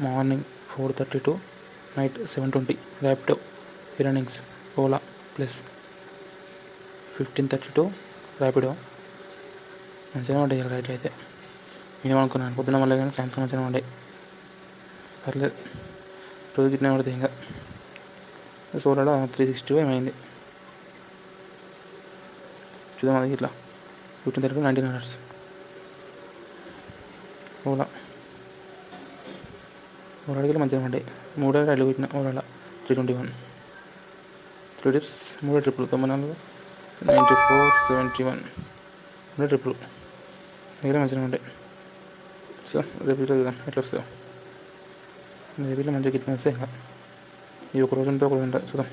Morning 4:30 to night 7:20. Rapido earnings Ola plus 15:30 to Rapido. మంచిగా ఉంటాయి రైట్లు అయితే. ఏమనుకున్నాను పొద్దున మళ్ళీ కానీ సాయంత్రం మంచిగా ఉంటాయి. పర్లేదు రోజు గిట్నే పడుతుంది. ఇంకా సోలాలో 360 ఏమైంది చూద్దాం. అది ఇట్లా 15:30 to 19 hours. ఓలాడికి మంచిగా ఉంటాయి. 3 రైళ్ళు పెట్టిన ఓలా 321. 3 ట్రిప్స్ 3 ట్రిప్పులు 94 94 71 3 ట్రిప్పులు దగ్గర మంచిగా ఉంటాయి. సో రేపు చూద్దాం ఎట్లా వస్తుందో. రేపు మంచిగా గిట్టిన వస్తే ఇంకా ఈ ఒక రోజు ఉంటే ఒక రోజు ఉంటుంది చూద్దాం.